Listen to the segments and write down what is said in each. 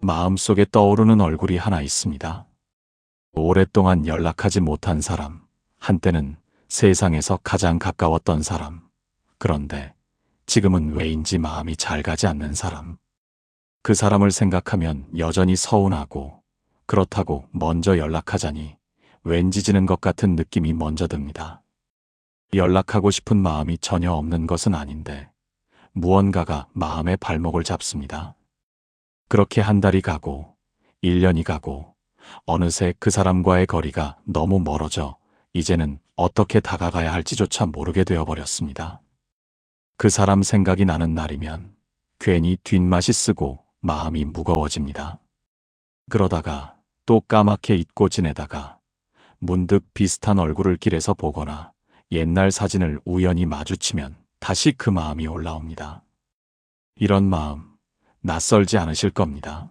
마음속에 떠오르는 얼굴이 하나 있습니다. 오랫동안 연락하지 못한 사람, 한때는 세상에서 가장 가까웠던 사람. 그런데 지금은 왜인지 마음이 잘 가지 않는 사람. 그 사람을 생각하면 여전히 서운하고, 그렇다고 먼저 연락하자니 왠지 지는 것 같은 느낌이 먼저 듭니다. 연락하고 싶은 마음이 전혀 없는 것은 아닌데 무언가가 마음의 발목을 잡습니다. 그렇게 한 달이 가고 1년이 가고 어느새 그 사람과의 거리가 너무 멀어져 이제는 어떻게 다가가야 할지조차 모르게 되어버렸습니다. 그 사람 생각이 나는 날이면 괜히 뒷맛이 쓰고 마음이 무거워집니다. 그러다가 또 까맣게 잊고 지내다가 문득 비슷한 얼굴을 길에서 보거나 옛날 사진을 우연히 마주치면 다시 그 마음이 올라옵니다. 이런 마음 낯설지 않으실 겁니다.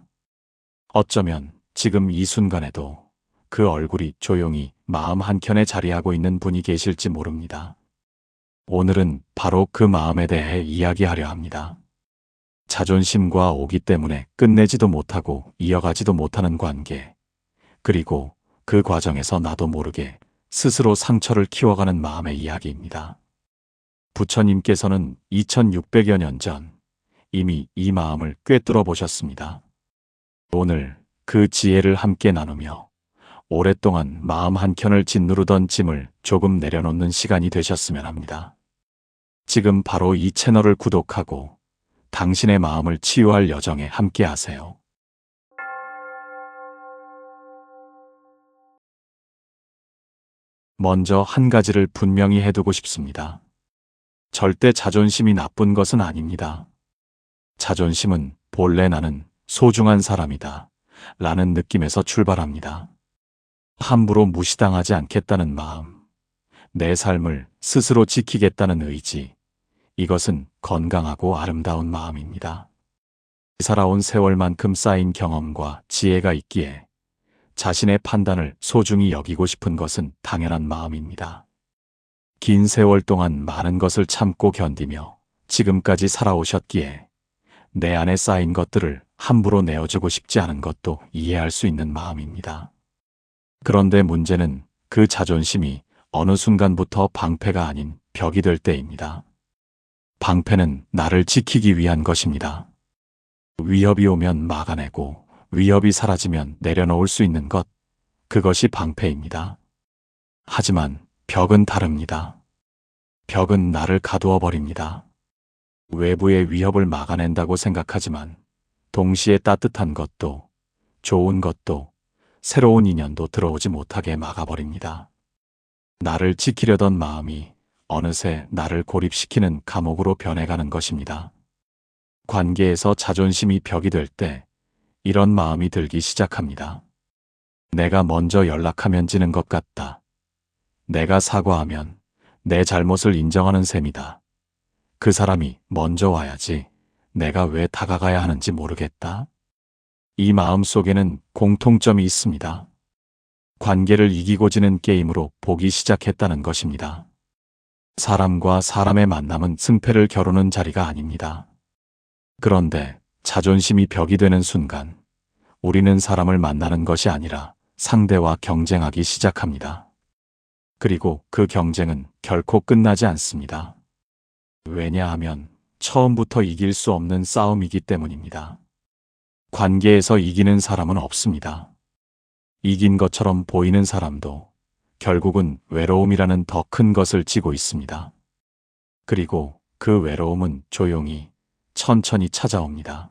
어쩌면 지금 이 순간에도 그 얼굴이 조용히 마음 한켠에 자리하고 있는 분이 계실지 모릅니다. 오늘은 바로 그 마음에 대해 이야기하려 합니다. 자존심과 오기 때문에 끝내지도 못하고 이어가지도 못하는 관계, 그리고 그 과정에서 나도 모르게 스스로 상처를 키워가는 마음의 이야기입니다. 부처님께서는 2600여 년 전 이미 이 마음을 꿰뚫어 보셨습니다. 오늘 그 지혜를 함께 나누며 오랫동안 마음 한켠을 짓누르던 짐을 조금 내려놓는 시간이 되셨으면 합니다. 지금 바로 이 채널을 구독하고 당신의 마음을 치유할 여정에 함께 하세요. 먼저 한 가지를 분명히 해두고 싶습니다. 절대 자존심이 나쁜 것은 아닙니다. 자존심은 본래 나는 소중한 사람이다 라는 느낌에서 출발합니다. 함부로 무시당하지 않겠다는 마음, 내 삶을 스스로 지키겠다는 의지, 이것은 건강하고 아름다운 마음입니다. 살아온 세월만큼 쌓인 경험과 지혜가 있기에 자신의 판단을 소중히 여기고 싶은 것은 당연한 마음입니다. 긴 세월 동안 많은 것을 참고 견디며 지금까지 살아오셨기에 내 안에 쌓인 것들을 함부로 내어주고 싶지 않은 것도 이해할 수 있는 마음입니다. 그런데 문제는 그 자존심이 어느 순간부터 방패가 아닌 벽이 될 때입니다. 방패는 나를 지키기 위한 것입니다. 위협이 오면 막아내고 위협이 사라지면 내려놓을 수 있는 것, 그것이 방패입니다. 하지만 벽은 다릅니다. 벽은 나를 가두어 버립니다. 외부의 위협을 막아낸다고 생각하지만 동시에 따뜻한 것도, 좋은 것도, 새로운 인연도 들어오지 못하게 막아버립니다. 나를 지키려던 마음이 어느새 나를 고립시키는 감옥으로 변해가는 것입니다. 관계에서 자존심이 벽이 될 때 이런 마음이 들기 시작합니다. 내가 먼저 연락하면 지는 것 같다. 내가 사과하면 내 잘못을 인정하는 셈이다. 그 사람이 먼저 와야지 내가 왜 다가가야 하는지 모르겠다. 이 마음 속에는 공통점이 있습니다. 관계를 이기고 지는 게임으로 보기 시작했다는 것입니다. 사람과 사람의 만남은 승패를 겨루는 자리가 아닙니다. 그런데 자존심이 벽이 되는 순간 우리는 사람을 만나는 것이 아니라 상대와 경쟁하기 시작합니다. 그리고 그 경쟁은 결코 끝나지 않습니다. 왜냐하면 처음부터 이길 수 없는 싸움이기 때문입니다. 관계에서 이기는 사람은 없습니다. 이긴 것처럼 보이는 사람도 결국은 외로움이라는 더 큰 것을 지고 있습니다. 그리고 그 외로움은 조용히, 천천히 찾아옵니다.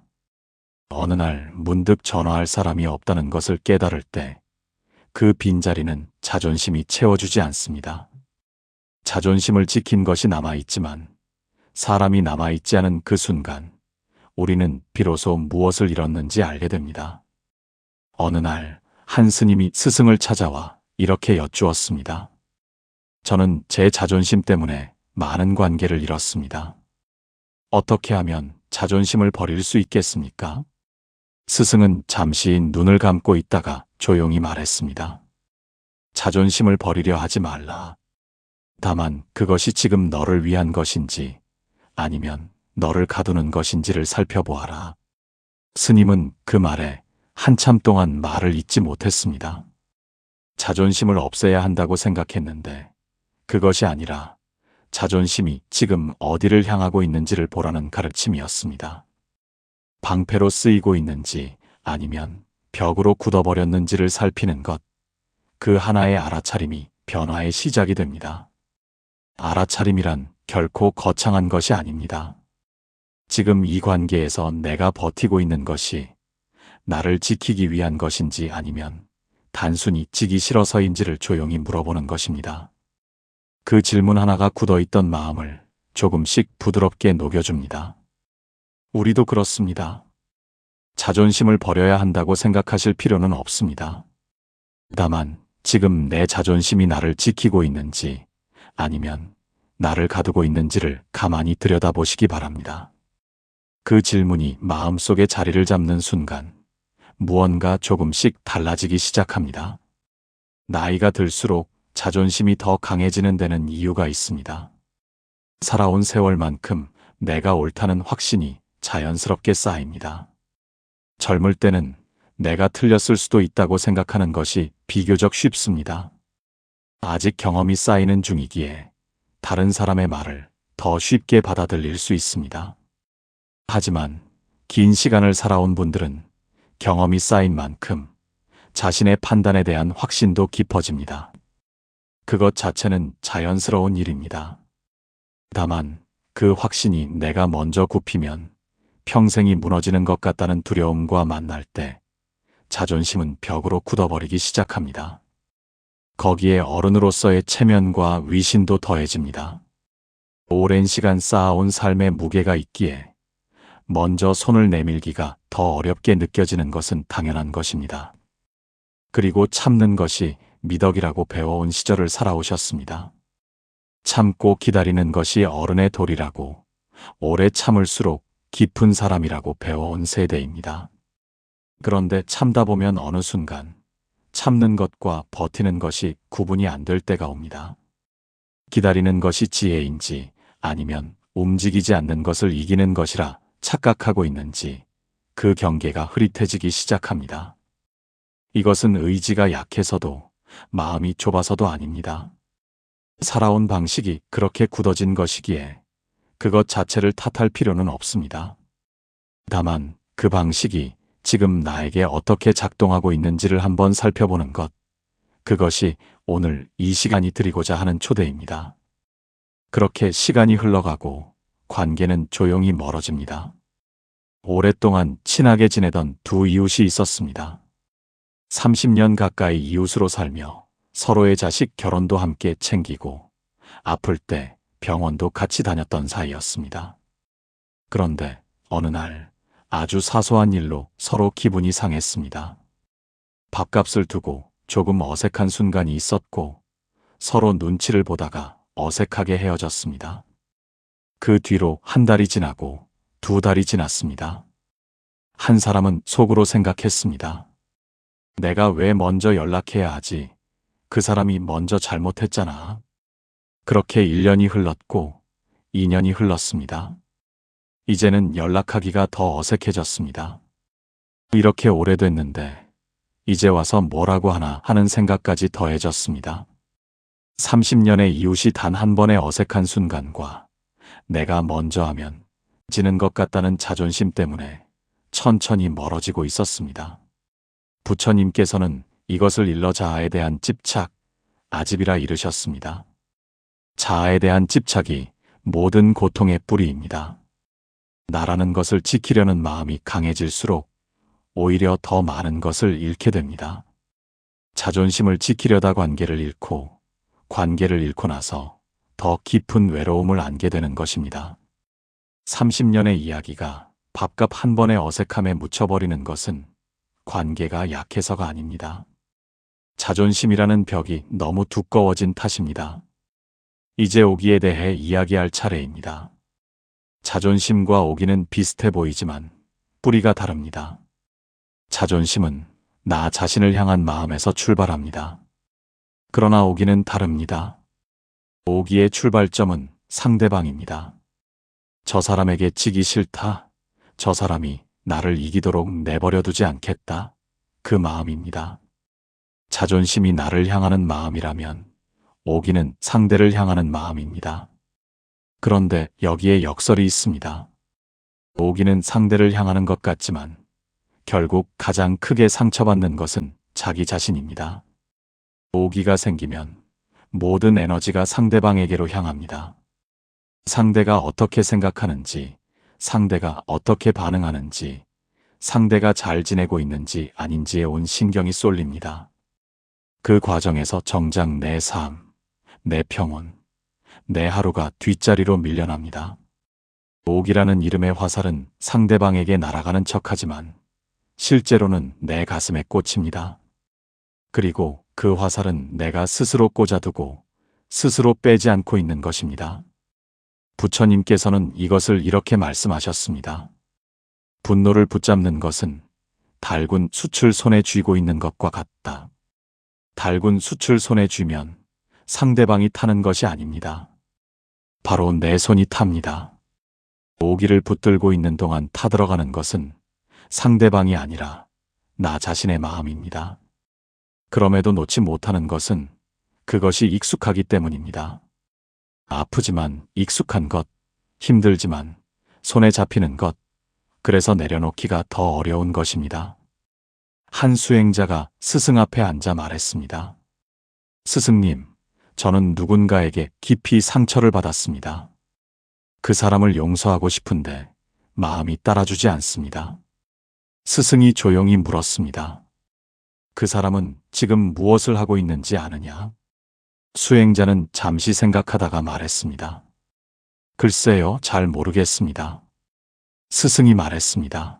어느 날 문득 전화할 사람이 없다는 것을 깨달을 때 그 빈자리는 자존심이 채워주지 않습니다. 자존심을 지킨 것이 남아있지만 사람이 남아있지 않은 그 순간 우리는 비로소 무엇을 잃었는지 알게 됩니다. 어느 날 한 스님이 스승을 찾아와 이렇게 여쭈었습니다. 저는 제 자존심 때문에 많은 관계를 잃었습니다. 어떻게 하면 자존심을 버릴 수 있겠습니까? 스승은 잠시 눈을 감고 있다가 조용히 말했습니다. 자존심을 버리려 하지 말라. 다만 그것이 지금 너를 위한 것인지 아니면 너를 가두는 것인지를 살펴보아라. 스님은 그 말에 한참 동안 말을 잇지 못했습니다. 자존심을 없애야 한다고 생각했는데 그것이 아니라 자존심이 지금 어디를 향하고 있는지를 보라는 가르침이었습니다. 방패로 쓰이고 있는지 아니면 벽으로 굳어버렸는지를 살피는 것, 그 하나의 알아차림이 변화의 시작이 됩니다. 알아차림이란 결코 거창한 것이 아닙니다. 지금 이 관계에서 내가 버티고 있는 것이 나를 지키기 위한 것인지 아니면 단순히 지기 싫어서인지를 조용히 물어보는 것입니다. 그 질문 하나가 굳어있던 마음을 조금씩 부드럽게 녹여줍니다. 우리도 그렇습니다. 자존심을 버려야 한다고 생각하실 필요는 없습니다. 다만 지금 내 자존심이 나를 지키고 있는지 아니면 나를 가두고 있는지를 가만히 들여다보시기 바랍니다. 그 질문이 마음속에 자리를 잡는 순간 무언가 조금씩 달라지기 시작합니다. 나이가 들수록 자존심이 더 강해지는 데는 이유가 있습니다. 살아온 세월만큼 내가 옳다는 확신이 자연스럽게 쌓입니다. 젊을 때는 내가 틀렸을 수도 있다고 생각하는 것이 비교적 쉽습니다. 아직 경험이 쌓이는 중이기에 다른 사람의 말을 더 쉽게 받아들일 수 있습니다. 하지만 긴 시간을 살아온 분들은 경험이 쌓인 만큼 자신의 판단에 대한 확신도 깊어집니다. 그것 자체는 자연스러운 일입니다. 다만 그 확신이 내가 먼저 굽히면 평생이 무너지는 것 같다는 두려움과 만날 때 자존심은 벽으로 굳어버리기 시작합니다. 거기에 어른으로서의 체면과 위신도 더해집니다. 오랜 시간 쌓아온 삶의 무게가 있기에 먼저 손을 내밀기가 더 어렵게 느껴지는 것은 당연한 것입니다. 그리고 참는 것이 미덕이라고 배워온 시절을 살아오셨습니다. 참고 기다리는 것이 어른의 도리라고, 오래 참을수록 깊은 사람이라고 배워온 세대입니다. 그런데 참다 보면 어느 순간 참는 것과 버티는 것이 구분이 안 될 때가 옵니다. 기다리는 것이 지혜인지 아니면 움직이지 않는 것을 이기는 것이라 착각하고 있는지 그 경계가 흐릿해지기 시작합니다. 이것은 의지가 약해서도 마음이 좁아서도 아닙니다. 살아온 방식이 그렇게 굳어진 것이기에 그것 자체를 탓할 필요는 없습니다. 다만 그 방식이 지금 나에게 어떻게 작동하고 있는지를 한번 살펴보는 것, 그것이 오늘 이 시간이 드리고자 하는 초대입니다. 그렇게 시간이 흘러가고 관계는 조용히 멀어집니다. 오랫동안 친하게 지내던 두 이웃이 있었습니다. 30년 가까이 이웃으로 살며 서로의 자식 결혼도 함께 챙기고 아플 때 병원도 같이 다녔던 사이였습니다. 그런데 어느 날 아주 사소한 일로 서로 기분이 상했습니다. 밥값을 두고 조금 어색한 순간이 있었고 서로 눈치를 보다가 어색하게 헤어졌습니다. 그 뒤로 한 달이 지나고 두 달이 지났습니다. 한 사람은 속으로 생각했습니다. 내가 왜 먼저 연락해야 하지? 그 사람이 먼저 잘못했잖아. 그렇게 1년이 흘렀고 2년이 흘렀습니다. 이제는 연락하기가 더 어색해졌습니다. 이렇게 오래됐는데 이제 와서 뭐라고 하나 하는 생각까지 더해졌습니다. 30년의 이웃이 단 한 번의 어색한 순간과 내가 먼저 하면 지는 것 같다는 자존심 때문에 천천히 멀어지고 있었습니다. 부처님께서는 이것을 일러 자아에 대한 집착, 아집이라 이르셨습니다. 자아에 대한 집착이 모든 고통의 뿌리입니다. 나라는 것을 지키려는 마음이 강해질수록 오히려 더 많은 것을 잃게 됩니다. 자존심을 지키려다 관계를 잃고 관계를 잃고 나서 더 깊은 외로움을 안게 되는 것입니다. 30년의 이야기가 밥값 한 번의 어색함에 묻혀버리는 것은 관계가 약해서가 아닙니다. 자존심이라는 벽이 너무 두꺼워진 탓입니다. 이제 오기에 대해 이야기할 차례입니다. 자존심과 오기는 비슷해 보이지만 뿌리가 다릅니다. 자존심은 나 자신을 향한 마음에서 출발합니다. 그러나 오기는 다릅니다. 오기의 출발점은 상대방입니다. 저 사람에게 지기 싫다. 저 사람이 나를 이기도록 내버려 두지 않겠다. 그 마음입니다. 자존심이 나를 향하는 마음이라면 오기는 상대를 향하는 마음입니다. 그런데 여기에 역설이 있습니다. 오기는 상대를 향하는 것 같지만 결국 가장 크게 상처받는 것은 자기 자신입니다. 오기가 생기면 모든 에너지가 상대방에게로 향합니다. 상대가 어떻게 생각하는지, 상대가 어떻게 반응하는지, 상대가 잘 지내고 있는지 아닌지에 온 신경이 쏠립니다. 그 과정에서 정작 내 삶, 내 평온, 내 하루가 뒷자리로 밀려납니다. 오기라는 이름의 화살은 상대방에게 날아가는 척하지만 실제로는 내 가슴에 꽂힙니다. 그리고 그 화살은 내가 스스로 꽂아두고 스스로 빼지 않고 있는 것입니다. 부처님께서는 이것을 이렇게 말씀하셨습니다. 분노를 붙잡는 것은 달군 숯을 손에 쥐고 있는 것과 같다. 달군 숯을 손에 쥐면 상대방이 타는 것이 아닙니다. 바로 내 손이 탑니다. 오기를 붙들고 있는 동안 타들어가는 것은 상대방이 아니라 나 자신의 마음입니다. 그럼에도 놓지 못하는 것은 그것이 익숙하기 때문입니다. 아프지만 익숙한 것, 힘들지만 손에 잡히는 것, 그래서 내려놓기가 더 어려운 것입니다. 한 수행자가 스승 앞에 앉아 말했습니다. 스승님, 저는 누군가에게 깊이 상처를 받았습니다. 그 사람을 용서하고 싶은데 마음이 따라주지 않습니다. 스승이 조용히 물었습니다. 그 사람은 지금 무엇을 하고 있는지 아느냐? 수행자는 잠시 생각하다가 말했습니다. 글쎄요, 잘 모르겠습니다. 스승이 말했습니다.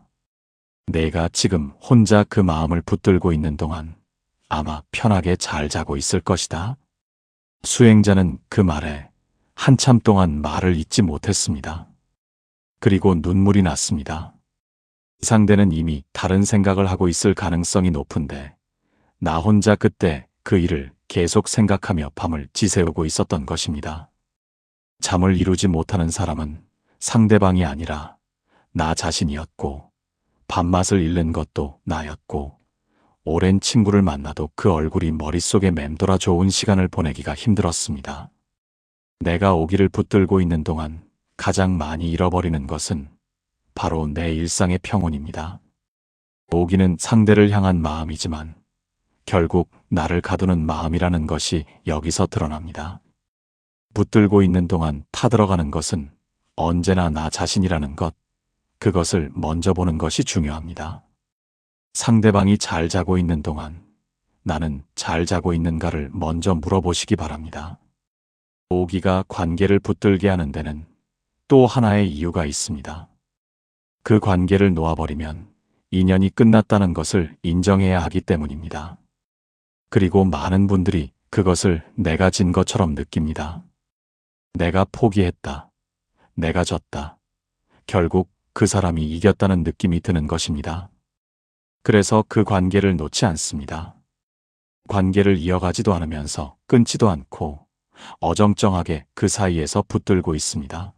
내가 지금 혼자 그 마음을 붙들고 있는 동안 아마 편하게 잘 자고 있을 것이다. 수행자는 그 말에 한참 동안 말을 잇지 못했습니다. 그리고 눈물이 났습니다. 상대는 이미 다른 생각을 하고 있을 가능성이 높은데 나 혼자 그때 그 일을 계속 생각하며 밤을 지새우고 있었던 것입니다. 잠을 이루지 못하는 사람은 상대방이 아니라 나 자신이었고 밥맛을 잃는 것도 나였고 오랜 친구를 만나도 그 얼굴이 머릿속에 맴돌아 좋은 시간을 보내기가 힘들었습니다. 내가 오기를 붙들고 있는 동안 가장 많이 잃어버리는 것은 바로 내 일상의 평온입니다. 오기는 상대를 향한 마음이지만 결국 나를 가두는 마음이라는 것이 여기서 드러납니다. 붙들고 있는 동안 타들어가는 것은 언제나 나 자신이라는 것, 그것을 먼저 보는 것이 중요합니다. 상대방이 잘 자고 있는 동안 나는 잘 자고 있는가를 먼저 물어보시기 바랍니다. 오기가 관계를 붙들게 하는 데는 또 하나의 이유가 있습니다. 그 관계를 놓아버리면 인연이 끝났다는 것을 인정해야 하기 때문입니다. 그리고 많은 분들이 그것을 내가 진 것처럼 느낍니다. 내가 포기했다. 내가 졌다. 결국 그 사람이 이겼다는 느낌이 드는 것입니다. 그래서 그 관계를 놓지 않습니다. 관계를 이어가지도 않으면서 끊지도 않고 어정쩡하게 그 사이에서 붙들고 있습니다.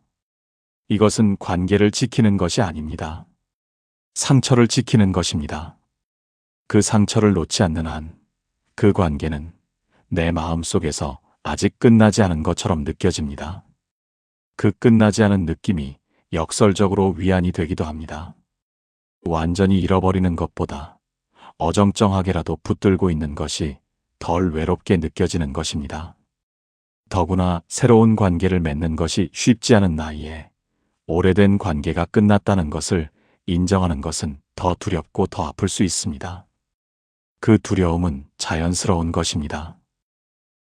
이것은 관계를 지키는 것이 아닙니다. 상처를 지키는 것입니다. 그 상처를 놓지 않는 한 그 관계는 내 마음속에서 아직 끝나지 않은 것처럼 느껴집니다. 그 끝나지 않은 느낌이 역설적으로 위안이 되기도 합니다. 완전히 잃어버리는 것보다 어정쩡하게라도 붙들고 있는 것이 덜 외롭게 느껴지는 것입니다. 더구나 새로운 관계를 맺는 것이 쉽지 않은 나이에 오래된 관계가 끝났다는 것을 인정하는 것은 더 두렵고 더 아플 수 있습니다. 그 두려움은 자연스러운 것입니다.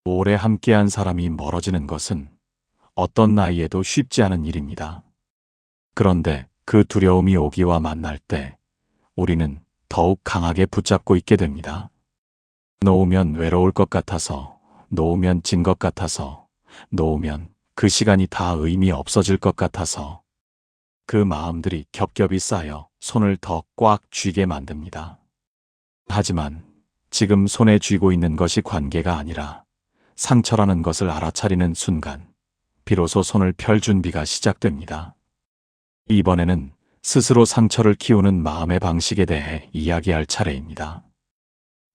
오래 함께한 사람이 멀어지는 것은 어떤 나이에도 쉽지 않은 일입니다. 그런데 그 두려움이 오기와 만날 때 우리는 더욱 강하게 붙잡고 있게 됩니다. 놓으면 외로울 것 같아서, 놓으면 진 것 같아서, 놓으면 그 시간이 다 의미 없어질 것 같아서 그 마음들이 겹겹이 쌓여 손을 더 꽉 쥐게 만듭니다. 하지만 지금 손에 쥐고 있는 것이 관계가 아니라 상처라는 것을 알아차리는 순간 비로소 손을 펼 준비가 시작됩니다. 이번에는 스스로 상처를 키우는 마음의 방식에 대해 이야기할 차례입니다.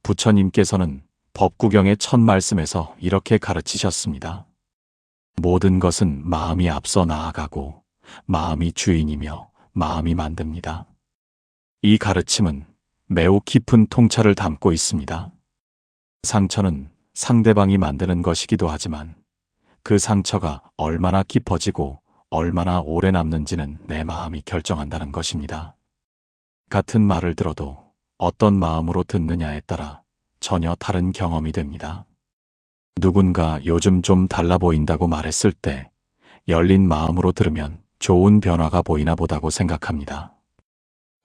부처님께서는 법구경의 첫 말씀에서 이렇게 가르치셨습니다. 모든 것은 마음이 앞서 나아가고 마음이 주인이며 마음이 만듭니다. 이 가르침은 매우 깊은 통찰을 담고 있습니다. 상처는 상대방이 만드는 것이기도 하지만 그 상처가 얼마나 깊어지고 얼마나 오래 남는지는 내 마음이 결정한다는 것입니다. 같은 말을 들어도 어떤 마음으로 듣느냐에 따라 전혀 다른 경험이 됩니다. 누군가 요즘 좀 달라 보인다고 말했을 때 열린 마음으로 들으면 좋은 변화가 보이나 보다고 생각합니다.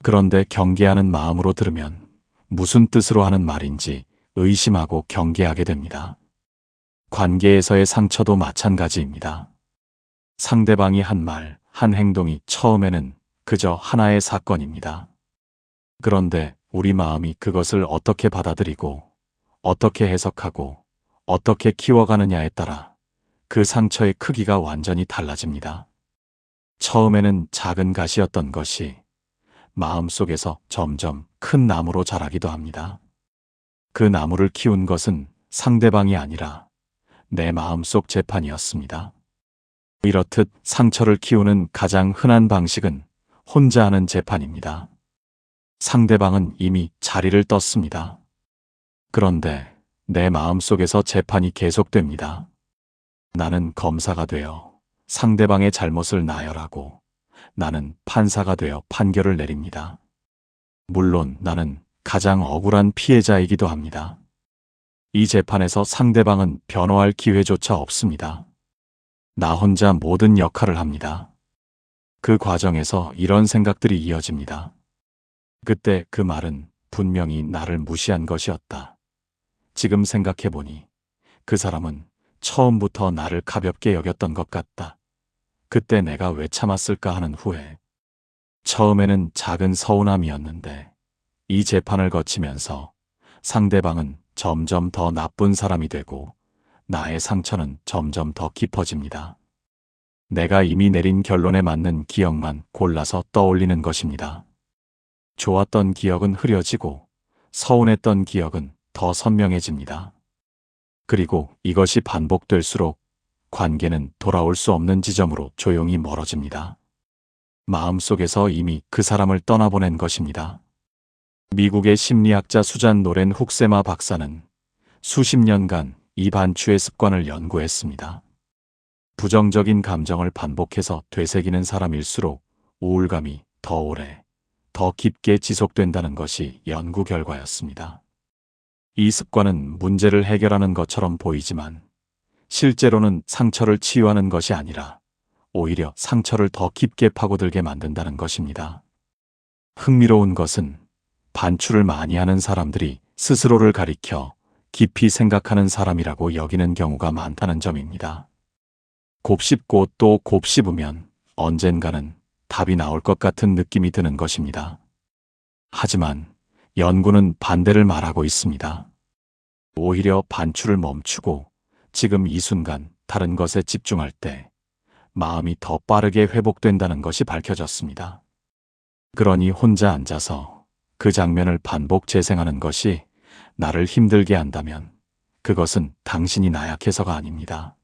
그런데 경계하는 마음으로 들으면 무슨 뜻으로 하는 말인지 의심하고 경계하게 됩니다. 관계에서의 상처도 마찬가지입니다. 상대방이 한 말, 한 행동이 처음에는 그저 하나의 사건입니다. 그런데 우리 마음이 그것을 어떻게 받아들이고 어떻게 해석하고 어떻게 키워가느냐에 따라 그 상처의 크기가 완전히 달라집니다. 처음에는 작은 가시였던 것이 마음속에서 점점 큰 나무로 자라기도 합니다. 그 나무를 키운 것은 상대방이 아니라 내 마음속 재판이었습니다. 이렇듯 상처를 키우는 가장 흔한 방식은 혼자 하는 재판입니다. 상대방은 이미 자리를 떴습니다. 그런데 내 마음속에서 재판이 계속됩니다. 나는 검사가 되어 상대방의 잘못을 나열하고 나는 판사가 되어 판결을 내립니다. 물론 나는 가장 억울한 피해자이기도 합니다. 이 재판에서 상대방은 변호할 기회조차 없습니다. 나 혼자 모든 역할을 합니다. 그 과정에서 이런 생각들이 이어집니다. 그때 그 말은 분명히 나를 무시한 것이었다. 지금 생각해보니 그 사람은 처음부터 나를 가볍게 여겼던 것 같다. 그때 내가 왜 참았을까 하는 후회. 처음에는 작은 서운함이었는데 이 재판을 거치면서 상대방은 점점 더 나쁜 사람이 되고 나의 상처는 점점 더 깊어집니다. 내가 이미 내린 결론에 맞는 기억만 골라서 떠올리는 것입니다. 좋았던 기억은 흐려지고 서운했던 기억은 더 선명해집니다. 그리고 이것이 반복될수록 관계는 돌아올 수 없는 지점으로 조용히 멀어집니다. 마음속에서 이미 그 사람을 떠나보낸 것입니다. 미국의 심리학자 수잔 노렌 훅세마 박사는 수십 년간 이 반추의 습관을 연구했습니다. 부정적인 감정을 반복해서 되새기는 사람일수록 우울감이 더 오래, 더 깊게 지속된다는 것이 연구 결과였습니다. 이 습관은 문제를 해결하는 것처럼 보이지만 실제로는 상처를 치유하는 것이 아니라 오히려 상처를 더 깊게 파고들게 만든다는 것입니다. 흥미로운 것은 반추를 많이 하는 사람들이 스스로를 가리켜 깊이 생각하는 사람이라고 여기는 경우가 많다는 점입니다. 곱씹고 또 곱씹으면 언젠가는 답이 나올 것 같은 느낌이 드는 것입니다. 하지만 연구는 반대를 말하고 있습니다. 오히려 반추를 멈추고 지금 이 순간 다른 것에 집중할 때 마음이 더 빠르게 회복된다는 것이 밝혀졌습니다. 그러니 혼자 앉아서 그 장면을 반복 재생하는 것이 나를 힘들게 한다면 그것은 당신이 나약해서가 아닙니다.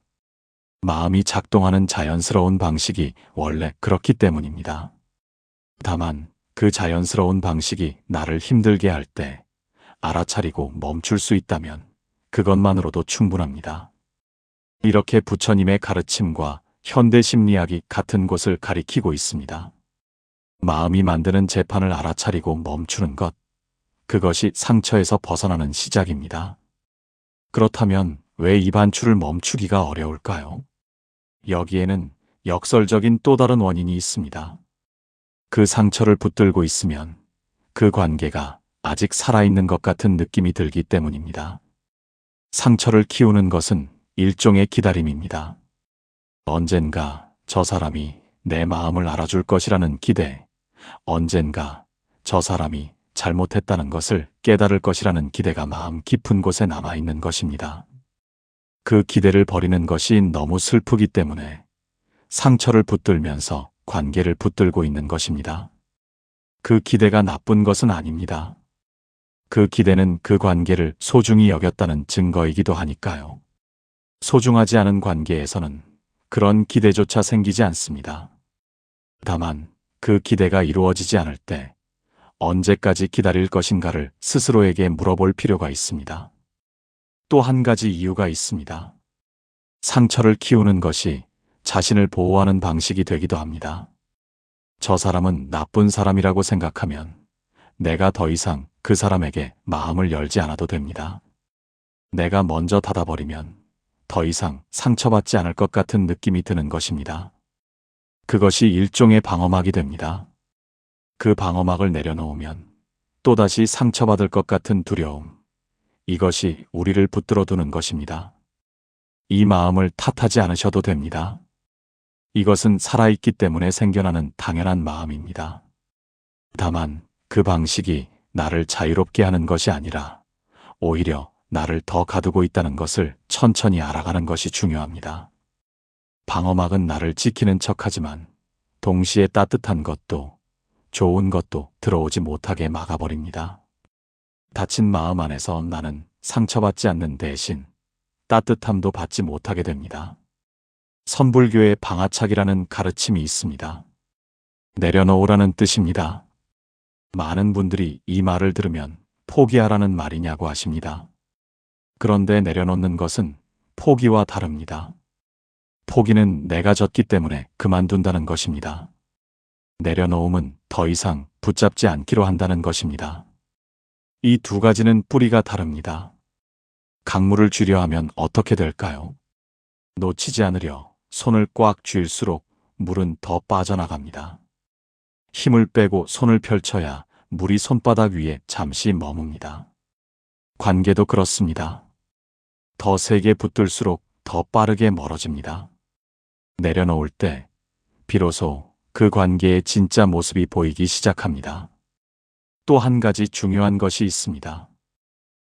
마음이 작동하는 자연스러운 방식이 원래 그렇기 때문입니다. 다만 그 자연스러운 방식이 나를 힘들게 할 때 알아차리고 멈출 수 있다면 그것만으로도 충분합니다. 이렇게 부처님의 가르침과 현대 심리학이 같은 곳을 가리키고 있습니다. 마음이 만드는 재판을 알아차리고 멈추는 것, 그것이 상처에서 벗어나는 시작입니다. 그렇다면 왜 이 반추를 멈추기가 어려울까요? 여기에는 역설적인 또 다른 원인이 있습니다. 그 상처를 붙들고 있으면 그 관계가 아직 살아있는 것 같은 느낌이 들기 때문입니다. 상처를 키우는 것은 일종의 기다림입니다. 언젠가 저 사람이 내 마음을 알아줄 것이라는 기대, 언젠가 저 사람이 잘못했다는 것을 깨달을 것이라는 기대가 마음 깊은 곳에 남아있는 것입니다. 그 기대를 버리는 것이 너무 슬프기 때문에 상처를 붙들면서 관계를 붙들고 있는 것입니다. 그 기대가 나쁜 것은 아닙니다. 그 기대는 그 관계를 소중히 여겼다는 증거이기도 하니까요. 소중하지 않은 관계에서는 그런 기대조차 생기지 않습니다. 다만 그 기대가 이루어지지 않을 때 언제까지 기다릴 것인가를 스스로에게 물어볼 필요가 있습니다. 또 한 가지 이유가 있습니다. 상처를 키우는 것이 자신을 보호하는 방식이 되기도 합니다. 저 사람은 나쁜 사람이라고 생각하면 내가 더 이상 그 사람에게 마음을 열지 않아도 됩니다. 내가 먼저 닫아버리면 더 이상 상처받지 않을 것 같은 느낌이 드는 것입니다. 그것이 일종의 방어막이 됩니다. 그 방어막을 내려놓으면 또다시 상처받을 것 같은 두려움, 이것이 우리를 붙들어 두는 것입니다. 이 마음을 탓하지 않으셔도 됩니다. 이것은 살아있기 때문에 생겨나는 당연한 마음입니다. 다만 그 방식이 나를 자유롭게 하는 것이 아니라 오히려 나를 더 가두고 있다는 것을 천천히 알아가는 것이 중요합니다. 방어막은 나를 지키는 척하지만 동시에 따뜻한 것도 좋은 것도 들어오지 못하게 막아버립니다. 다친 마음 안에서 나는 상처받지 않는 대신 따뜻함도 받지 못하게 됩니다. 선불교의 방아착이라는 가르침이 있습니다. 내려놓으라는 뜻입니다. 많은 분들이 이 말을 들으면 포기하라는 말이냐고 하십니다. 그런데 내려놓는 것은 포기와 다릅니다. 포기는 내가 졌기 때문에 그만둔다는 것입니다. 내려놓음은 더 이상 붙잡지 않기로 한다는 것입니다. 이 두 가지는 뿌리가 다릅니다. 강물을 쥐려 하면 어떻게 될까요? 놓치지 않으려 손을 꽉 쥘수록 물은 더 빠져나갑니다. 힘을 빼고 손을 펼쳐야 물이 손바닥 위에 잠시 머뭅니다. 관계도 그렇습니다. 더 세게 붙들수록 더 빠르게 멀어집니다. 내려놓을 때 비로소 그 관계의 진짜 모습이 보이기 시작합니다. 또 한 가지 중요한 것이 있습니다.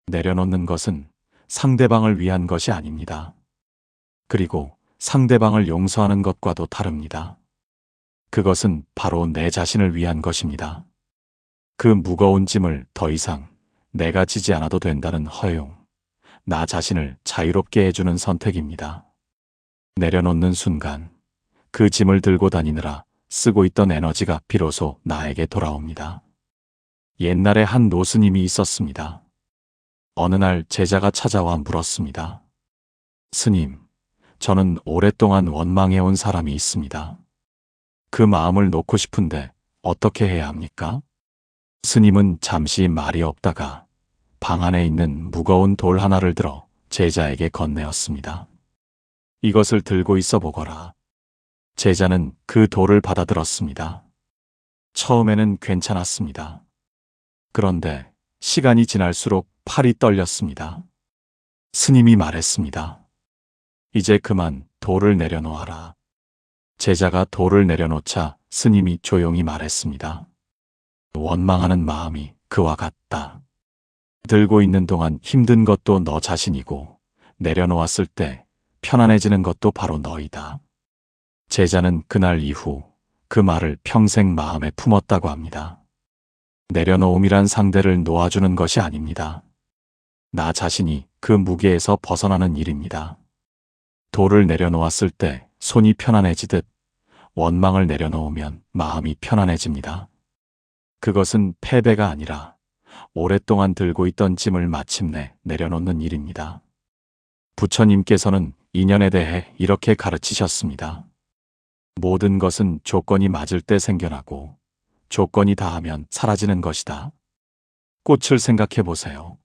내려놓는 것은 상대방을 위한 것이 아닙니다. 그리고 상대방을 용서하는 것과도 다릅니다. 그것은 바로 내 자신을 위한 것입니다. 그 무거운 짐을 더 이상 내가 지지 않아도 된다는 허용, 나 자신을 자유롭게 해주는 선택입니다. 내려놓는 순간 그 짐을 들고 다니느라 쓰고 있던 에너지가 비로소 나에게 돌아옵니다. 옛날에 한 노스님이 있었습니다. 어느 날 제자가 찾아와 물었습니다. 스님, 저는 오랫동안 원망해온 사람이 있습니다. 그 마음을 놓고 싶은데 어떻게 해야 합니까? 스님은 잠시 말이 없다가 방 안에 있는 무거운 돌 하나를 들어 제자에게 건네었습니다. 이것을 들고 있어 보거라. 제자는 그 돌을 받아들었습니다. 처음에는 괜찮았습니다. 그런데 시간이 지날수록 팔이 떨렸습니다. 스님이 말했습니다. 이제 그만 돌을 내려놓아라. 제자가 돌을 내려놓자 스님이 조용히 말했습니다. 원망하는 마음이 그와 같다. 들고 있는 동안 힘든 것도 너 자신이고 내려놓았을 때 편안해지는 것도 바로 너이다. 제자는 그날 이후 그 말을 평생 마음에 품었다고 합니다. 내려놓음이란 상대를 놓아주는 것이 아닙니다. 나 자신이 그 무게에서 벗어나는 일입니다. 돌을 내려놓았을 때 손이 편안해지듯 원망을 내려놓으면 마음이 편안해집니다. 그것은 패배가 아니라 오랫동안 들고 있던 짐을 마침내 내려놓는 일입니다. 부처님께서는 인연에 대해 이렇게 가르치셨습니다. 모든 것은 조건이 맞을 때 생겨나고 조건이 다하면 사라지는 것이다. 꽃을 생각해 보세요.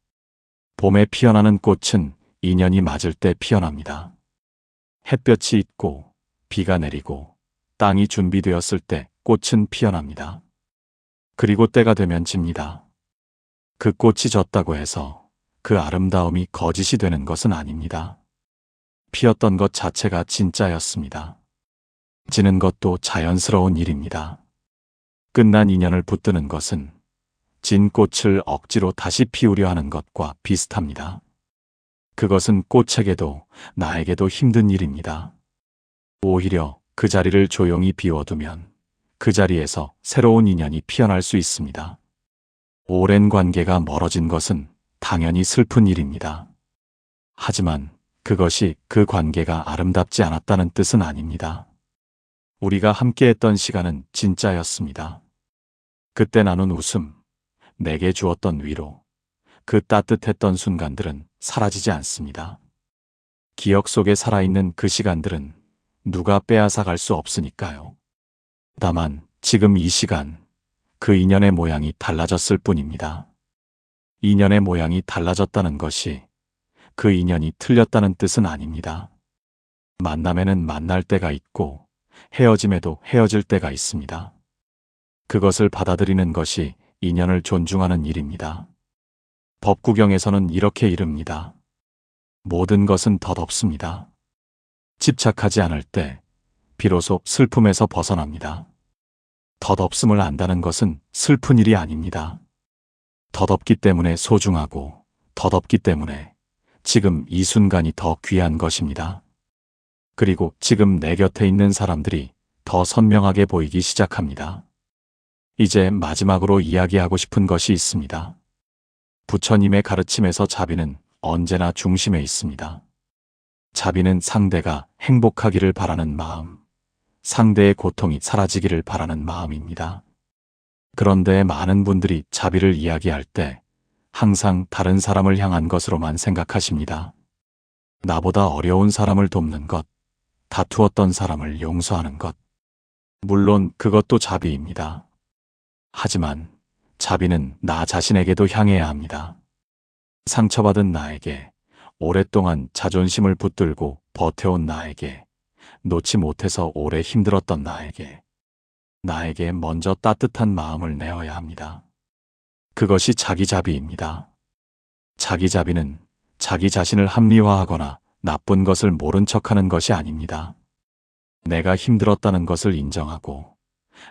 봄에 피어나는 꽃은 인연이 맞을 때 피어납니다. 햇볕이 있고 비가 내리고 땅이 준비되었을 때 꽃은 피어납니다. 그리고 때가 되면 집니다. 그 꽃이 졌다고 해서 그 아름다움이 거짓이 되는 것은 아닙니다. 피었던 것 자체가 진짜였습니다. 지는 것도 자연스러운 일입니다. 끝난 인연을 붙드는 것은 진 꽃을 억지로 다시 피우려 하는 것과 비슷합니다. 그것은 꽃에게도 나에게도 힘든 일입니다. 오히려 그 자리를 조용히 비워두면 그 자리에서 새로운 인연이 피어날 수 있습니다. 오랜 관계가 멀어진 것은 당연히 슬픈 일입니다. 하지만 그것이 그 관계가 아름답지 않았다는 뜻은 아닙니다. 우리가 함께했던 시간은 진짜였습니다. 그때 나눈 웃음, 내게 주었던 위로, 그 따뜻했던 순간들은 사라지지 않습니다. 기억 속에 살아있는 그 시간들은 누가 빼앗아 갈 수 없으니까요. 다만 지금 이 시간, 그 인연의 모양이 달라졌을 뿐입니다. 인연의 모양이 달라졌다는 것이 그 인연이 틀렸다는 뜻은 아닙니다. 만남에는 만날 때가 있고 헤어짐에도 헤어질 때가 있습니다. 그것을 받아들이는 것이 인연을 존중하는 일입니다. 법구경에서는 이렇게 이릅니다. 모든 것은 덧없습니다. 집착하지 않을 때 비로소 슬픔에서 벗어납니다. 덧없음을 안다는 것은 슬픈 일이 아닙니다. 덧없기 때문에 소중하고 덧없기 때문에 지금 이 순간이 더 귀한 것입니다. 그리고 지금 내 곁에 있는 사람들이 더 선명하게 보이기 시작합니다. 이제 마지막으로 이야기하고 싶은 것이 있습니다. 부처님의 가르침에서 자비는 언제나 중심에 있습니다. 자비는 상대가 행복하기를 바라는 마음, 상대의 고통이 사라지기를 바라는 마음입니다. 그런데 많은 분들이 자비를 이야기할 때 항상 다른 사람을 향한 것으로만 생각하십니다. 나보다 어려운 사람을 돕는 것, 다투었던 사람을 용서하는 것. 물론 그것도 자비입니다. 하지만 자비는 나 자신에게도 향해야 합니다. 상처받은 나에게, 오랫동안 자존심을 붙들고 버텨온 나에게, 놓지 못해서 오래 힘들었던 나에게 먼저 따뜻한 마음을 내어야 합니다. 그것이 자기자비입니다. 자기자비는 자기 자신을 합리화하거나 나쁜 것을 모른 척하는 것이 아닙니다. 내가 힘들었다는 것을 인정하고,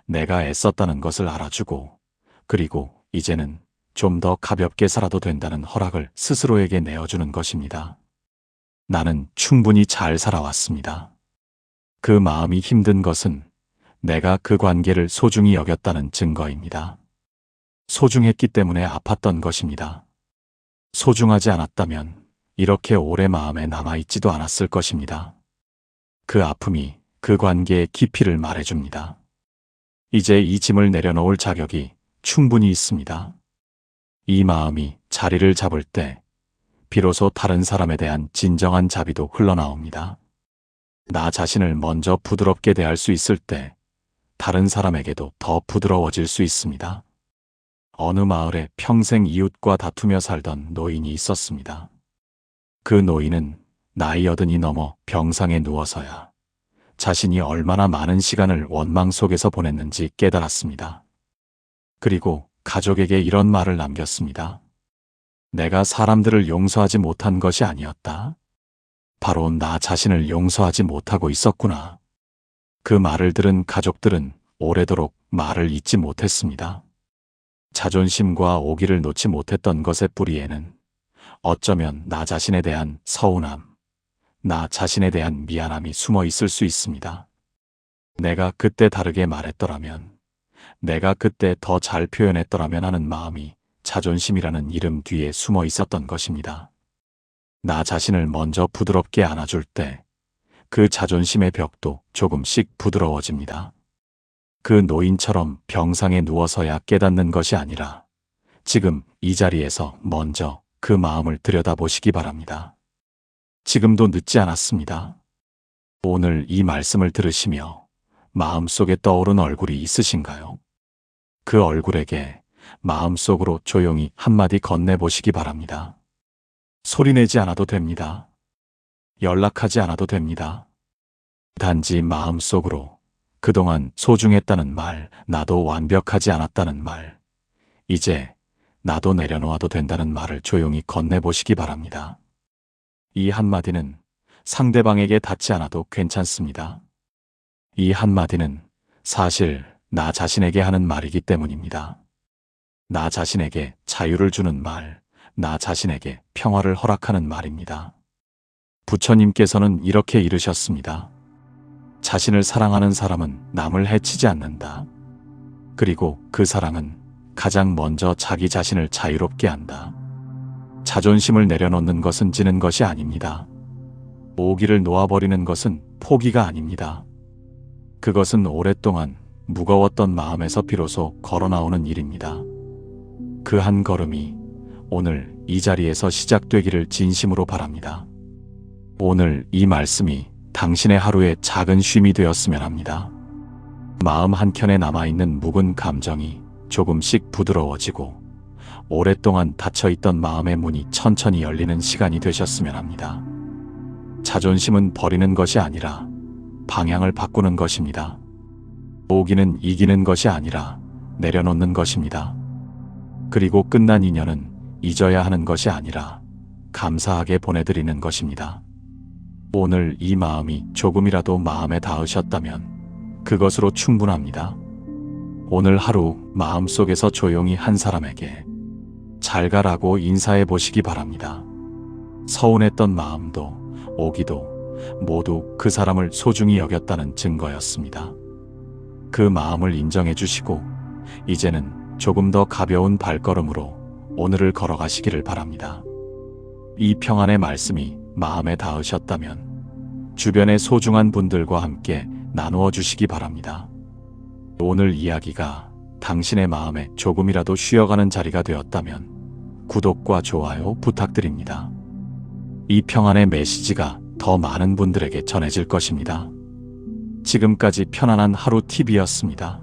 내가 애썼다는 것을 알아주고, 그리고 이제는 좀 더 가볍게 살아도 된다는 허락을 스스로에게 내어주는 것입니다. 나는 충분히 잘 살아왔습니다. 그 마음이 힘든 것은 내가 그 관계를 소중히 여겼다는 증거입니다. 소중했기 때문에 아팠던 것입니다. 소중하지 않았다면 이렇게 오래 마음에 남아있지도 않았을 것입니다. 그 아픔이 그 관계의 깊이를 말해줍니다. 이제 이 짐을 내려놓을 자격이 충분히 있습니다. 이 마음이 자리를 잡을 때 비로소 다른 사람에 대한 진정한 자비도 흘러나옵니다. 나 자신을 먼저 부드럽게 대할 수 있을 때 다른 사람에게도 더 부드러워질 수 있습니다. 어느 마을에 평생 이웃과 다투며 살던 노인이 있었습니다. 그 노인은 나이 80이 넘어 병상에 누워서야 자신이 얼마나 많은 시간을 원망 속에서 보냈는지 깨달았습니다. 그리고 가족에게 이런 말을 남겼습니다. 내가 사람들을 용서하지 못한 것이 아니었다. 바로 나 자신을 용서하지 못하고 있었구나. 그 말을 들은 가족들은 오래도록 말을 잇지 못했습니다. 자존심과 오기를 놓지 못했던 것의 뿌리에는 어쩌면 나 자신에 대한 서운함, 나 자신에 대한 미안함이 숨어 있을 수 있습니다. 내가 그때 다르게 말했더라면, 내가 그때 더 잘 표현했더라면 하는 마음이 자존심이라는 이름 뒤에 숨어 있었던 것입니다. 나 자신을 먼저 부드럽게 안아줄 때 그 자존심의 벽도 조금씩 부드러워집니다. 그 노인처럼 병상에 누워서야 깨닫는 것이 아니라 지금 이 자리에서 먼저 그 마음을 들여다보시기 바랍니다. 지금도 늦지 않았습니다. 오늘 이 말씀을 들으시며 마음속에 떠오른 얼굴이 있으신가요? 그 얼굴에게 마음속으로 조용히 한마디 건네보시기 바랍니다. 소리내지 않아도 됩니다. 연락하지 않아도 됩니다. 단지 마음속으로 그동안 소중했다는 말, 나도 완벽하지 않았다는 말, 이제 나도 내려놓아도 된다는 말을 조용히 건네보시기 바랍니다. 이 한마디는 상대방에게 닿지 않아도 괜찮습니다. 이 한마디는 사실 나 자신에게 하는 말이기 때문입니다. 나 자신에게 자유를 주는 말, 나 자신에게 평화를 허락하는 말입니다. 부처님께서는 이렇게 이르셨습니다. 자신을 사랑하는 사람은 남을 해치지 않는다. 그리고 그 사랑은 가장 먼저 자기 자신을 자유롭게 한다. 자존심을 내려놓는 것은 지는 것이 아닙니다. 오기를 놓아버리는 것은 포기가 아닙니다. 그것은 오랫동안 무거웠던 마음에서 비로소 걸어나오는 일입니다. 그 한 걸음이 오늘 이 자리에서 시작되기를 진심으로 바랍니다. 오늘 이 말씀이 당신의 하루의 작은 쉼이 되었으면 합니다. 마음 한켠에 남아있는 묵은 감정이 조금씩 부드러워지고 오랫동안 닫혀있던 마음의 문이 천천히 열리는 시간이 되셨으면 합니다. 자존심은 버리는 것이 아니라 방향을 바꾸는 것입니다. 오기는 이기는 것이 아니라 내려놓는 것입니다. 그리고 끝난 인연은 잊어야 하는 것이 아니라 감사하게 보내드리는 것입니다. 오늘 이 마음이 조금이라도 마음에 닿으셨다면 그것으로 충분합니다. 오늘 하루 마음속에서 조용히 한 사람에게 잘 가라고 인사해 보시기 바랍니다. 서운했던 마음도 오기도 모두 그 사람을 소중히 여겼다는 증거였습니다. 그 마음을 인정해 주시고 이제는 조금 더 가벼운 발걸음으로 오늘을 걸어가시기를 바랍니다. 이 평안의 말씀이 마음에 닿으셨다면 주변의 소중한 분들과 함께 나누어 주시기 바랍니다. 오늘 이야기가 당신의 마음에 조금이라도 쉬어가는 자리가 되었다면 구독과 좋아요 부탁드립니다. 이 평안의 메시지가 더 많은 분들에게 전해질 것입니다. 지금까지 편안한 하루 TV였습니다.